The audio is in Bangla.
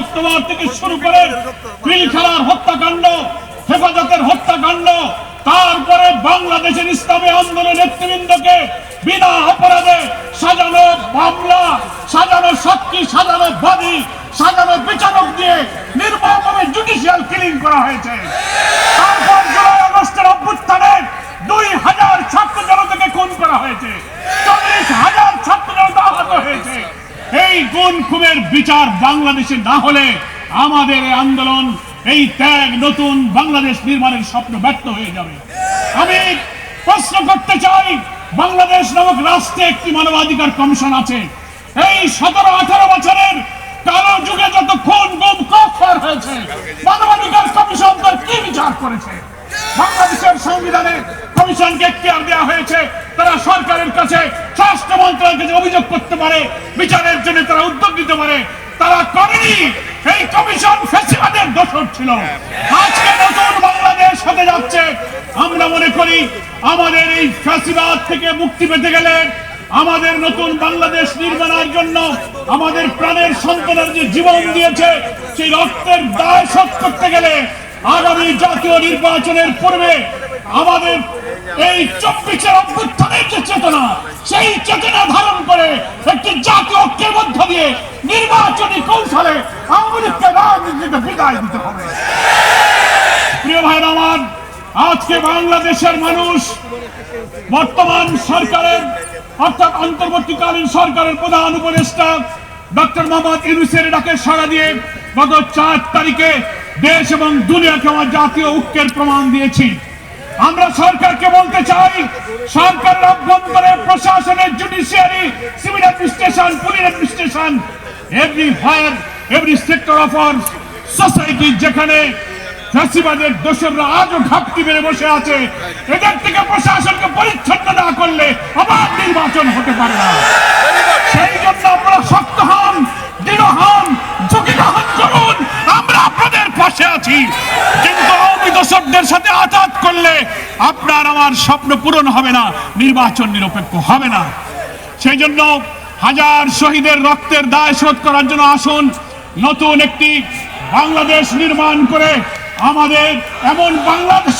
অক্টোবর থেকে শুরু করে পিলখানার হত্যাকাণ্ড, হেফাজতের হত্যাকাণ্ড, তারপরে বাংলাদেশের ইসলামী আন্দোলন নেতৃবৃন্দকে বিনা অপরাধে সাজানো মামলা, সাজানো সাক্ষী, সাজানো বাদী, সাজানো বিচারক দিয়ে নির্মমভাবে জুডিশিয়াল কিলিং করা হয়েছে। তারপর জুলাই আগস্টের অভ্যুত্থানে 2000 ছাত্র জনতাকে খুন করা হয়েছে, 40,000 ছাত্র জনতা আহত হয়েছে। এই গুম খুনের বিচার বাংলাদেশে না হলে আমাদের এই আন্দোলন, এই ত্যাগ, নতুন বাংলাদেশ নির্মাণের স্বপ্ন ব্যর্থ হয়ে যাবে। আমি প্রশ্ন করতে চাই, বাংলাদেশ নামক রাষ্ট্রে একটি মানবাধিকার কমিশন আছে। এই 17-18 বছরের কালো যুগে যত খুন, গুম, কফার হয়েছে, মানবাধিকার কমিশন তার কি বিচার করেছে? বাংলাদেশের সংবিধানে কমিশনকে এখতিয়ার দেওয়া হয়েছে, তারা সরকারের কাছে, স্বরাষ্ট্র মন্ত্রণালয়ের কাছে অভিযোগ করতে পারে, বিচারের জন্য তারা উদ্যোগ নিতে পারে। তারা করেনি। এই কমিশন ফ্যাসিবাদের দোষর ছিল। আজকে নতুন বাংলাদেশ হতে যাচ্ছে। আমরা মনে করি আমাদের এই ফ্যাসিবাদ থেকে মুক্তি পেতে গেলে, আমাদের নতুন বাংলাদেশ নির্মাণের জন্য আমাদের প্রাণের সন্তানের যে জীবন দিয়েছে সেই রক্তের দায় শোধ করতে গেলে আগামী জাতীয় নির্বাচনের পূর্বে আমাদের এই 24 অভ্যুত্থানের যে চেতনা, সেই চেতনা ধারণ করে একটি জাতীয় ঐক্যের মধ্য দিয়ে নির্বাচনী কৌশলে আওয়ামী লীগকে রাজনীতিতে বিদায় দিতে হবে। প্রিয় ভাইরা আমার, আজকে বাংলাদেশের মানুষ বর্তমান সরকারের অর্থাৎ অন্তর্বর্তীকালীন সরকারের প্রধান উপদেষ্টা ডক্টর মোহাম্মদ ইউনূসের ডাকে সাড়া দিয়ে গত 4 তারিখে দেশ এবং দুনিয়াকে আমার জাতীয় ঐক্যের প্রমাণ দিয়েছি। আমরা সরকারকে বলতে চাই, সরকারের অভ্যন্তরে, প্রশাসনের, judiciary, civil administration, police administration, every sector of our society, যেখানে ফ্যাসিবাদের দোসররা আজও ঘাপটি মেরে বসে আছে, এদের থেকে প্রশাসনকে পরিচ্ছন্ন না করলে আবার নির্বাচন হতে পারে না। সেই জন্য আপনারা শক্ত হন, দৃঢ় হন, ঝুঁকি গ্রহণ করুন। আমরা আপনাদের পাশে আছি, কিন্তু আওয়ামী দোসরদের সাথে আঘাত করলে আপনার আমার স্বপ্ন পূরণ হবে না, নির্বাচন নিরপেক্ষ হবে না। সেই জন্য হাজার শহীদের রক্তের দায় শোধ করার জন্য আসুন নতুন একটি বাংলাদেশ নির্মাণ করে আমাদের এমন বাংলাদেশ